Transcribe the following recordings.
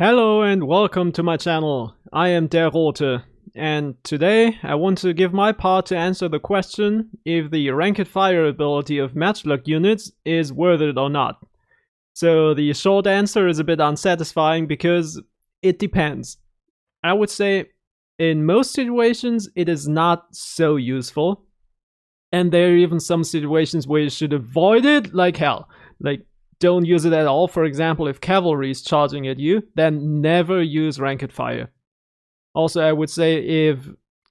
Hello and welcome to my channel. I am Der Rote, and today I want to give my part to answer the question if the ranked fire ability of Matchlock units is worth it or not. So the short answer is a bit unsatisfying because it depends. I would say in most situations it is not so useful, and there are even some situations where you should avoid it like hell. Like, don't use it at all. For example, if cavalry is charging at you, then never use ranked fire. Also, I would say if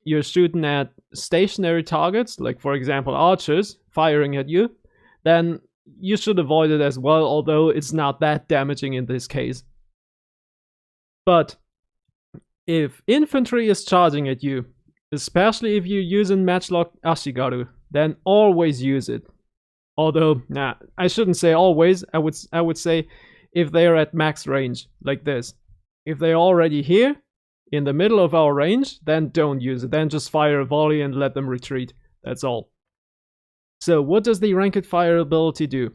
you're shooting at stationary targets, like for example archers firing at you, then you should avoid it as well, although it's not that damaging in this case. But if infantry is charging at you, especially if you're using Matchlock Ashigaru, then always use it. Although, I shouldn't say always. I would say if they are at max range, like this. If they're already here, in the middle of our range, then don't use it. Then just fire a volley and let them retreat. That's all. So what does the ranked fire ability do?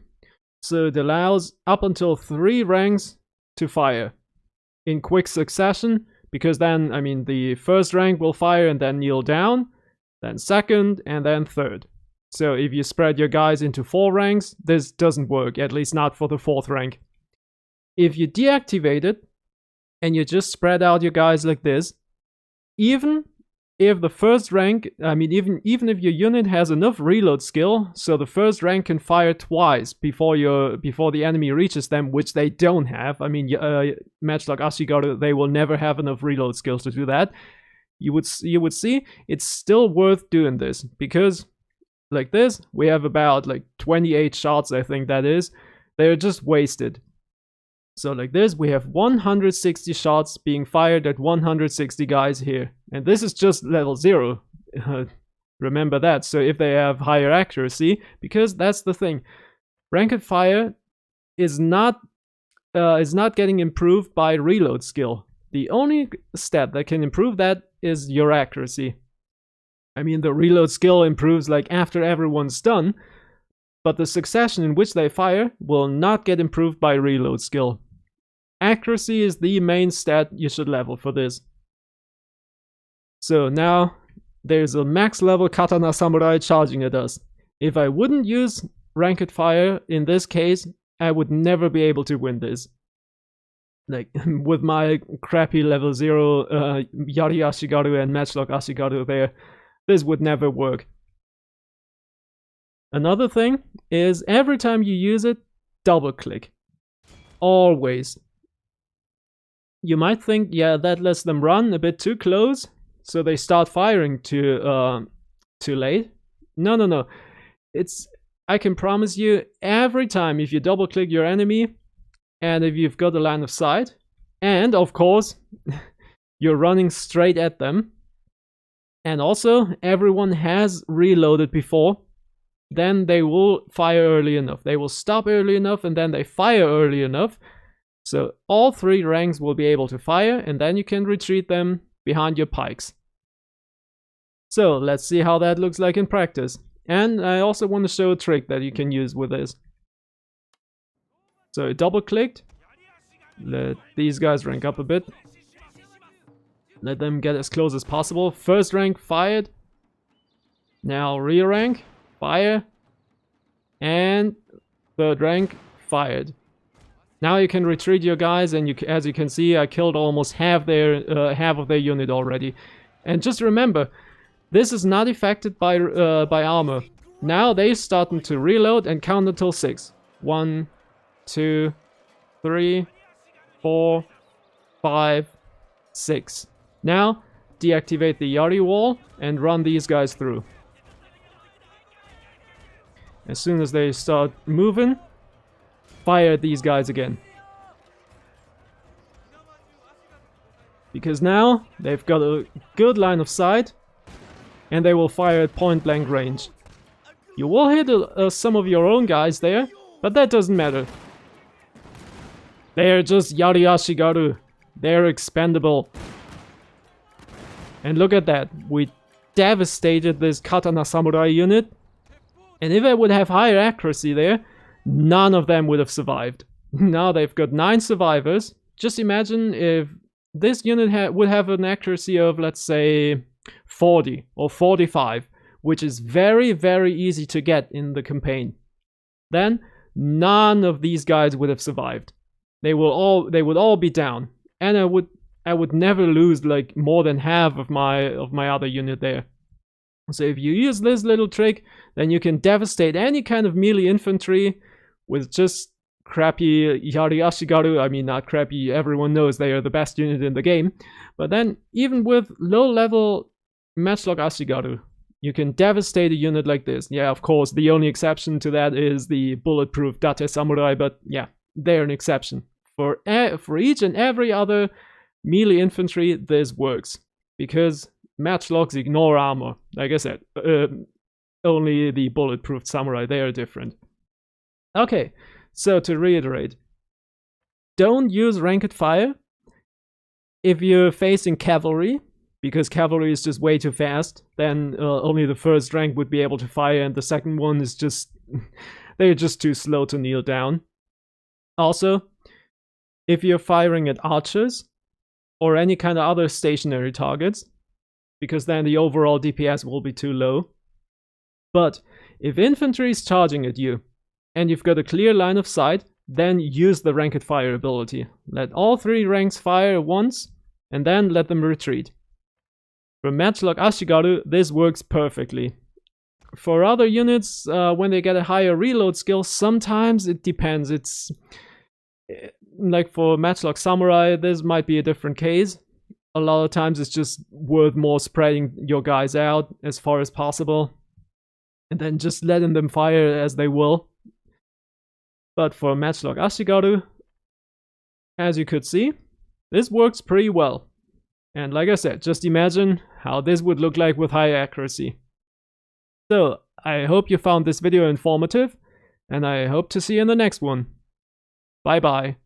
So it allows up until 3 ranks to fire in quick succession, because then, I mean, the first rank will fire and then kneel down, then second, and then third. So if you spread your guys into 4 ranks, this doesn't work, at least not for the 4th rank. If you deactivate it, and you just spread out your guys like this, even if the first rank, I mean even if your unit has enough reload skill, so the first rank can fire twice before the enemy reaches them, which they don't have. I mean, Matchlock Ashigaru, they will never have enough reload skills to do that. You would see it's still worth doing this, because like this, we have about like 28 shots, I think that is. They're just wasted. So like this, we have 160 shots being fired at 160 guys here. And this is just level 0. Remember that. So if they have higher accuracy, because that's the thing. Ranked fire is not getting improved by reload skill. The only stat that can improve that is your accuracy. I mean, the reload skill improves like after everyone's done, but the succession in which they fire will not get improved by reload skill. Accuracy is the main stat you should level for this. So now there's a max level katana samurai charging at us. If I wouldn't use ranked fire in this case, I would never be able to win this. Like, with my crappy level 0 Yari Ashigaru and Matchlock Ashigaru there, this would never work. Another thing is every time you use it, double click. Always. You might think, yeah, that lets them run a bit too close, so they start firing too late. No. I can promise you, every time if you double click your enemy, and if you've got a line of sight, and of course, you're running straight at them, and also everyone has reloaded before, then they will fire early enough. They will stop early enough, and then they fire early enough. So all 3 ranks will be able to fire, and then you can retreat them behind your pikes. So let's see how that looks like in practice. And I also want to show a trick that you can use with this. So double clicked. Let these guys rank up a bit. Let them get as close as possible. First rank fired. Now rear rank, fire. And third rank, fired. Now you can retreat your guys, and as you can see, I killed almost half of their unit already. And just remember, this is not affected by armor. Now they're starting to reload and count until 6. 1, 2, 3, 4, 5, 6. Now, deactivate the Yari wall and run these guys through. As soon as they start moving, fire at these guys again. Because now, they've got a good line of sight, and they will fire at point blank range. You will hit some of your own guys there, but that doesn't matter. They're just Yari Ashigaru. They're expendable. And look at that, we devastated this katana samurai unit. And if I would have higher accuracy there, none of them would have survived. Now they've got 9 survivors, just imagine if this unit would have an accuracy of, let's say, 40 or 45, which is very, very easy to get in the campaign. Then none of these guys would have survived. They would all be down, and I would never lose like more than half of my other unit there. So if you use this little trick, then you can devastate any kind of melee infantry with just crappy Yari Ashigaru. I mean, not crappy, everyone knows they are the best unit in the game. But then, even with low-level Matchlock Ashigaru, you can devastate a unit like this. Yeah, of course, the only exception to that is the bulletproof Date Samurai, but yeah, they're an exception. For each and every other melee infantry, this works. Because Matchlocks ignore armor. Like I said, only the bulletproof Samurai, they are different. Okay, so to reiterate, don't use ranked fire if you're facing cavalry, because cavalry is just way too fast. Then only the first rank would be able to fire, and the second one is just they're just too slow to kneel down. Also, if you're firing at archers or any kind of other stationary targets, because then the overall DPS will be too low. But if infantry is charging at you and you've got a clear line of sight, then use the ranked fire ability. Let all 3 ranks fire once and then let them retreat. For Matchlock Ashigaru, this works perfectly. For other units, when they get a higher reload skill, sometimes it depends. It's like for Matchlock Samurai, this might be a different case. A lot of times it's just worth more spreading your guys out as far as possible, and then just letting them fire as they will. But for Matchlock Ashigaru, as you could see, this works pretty well. And like I said, just imagine how this would look like with high accuracy. So, I hope you found this video informative, and I hope to see you in the next one. Bye bye.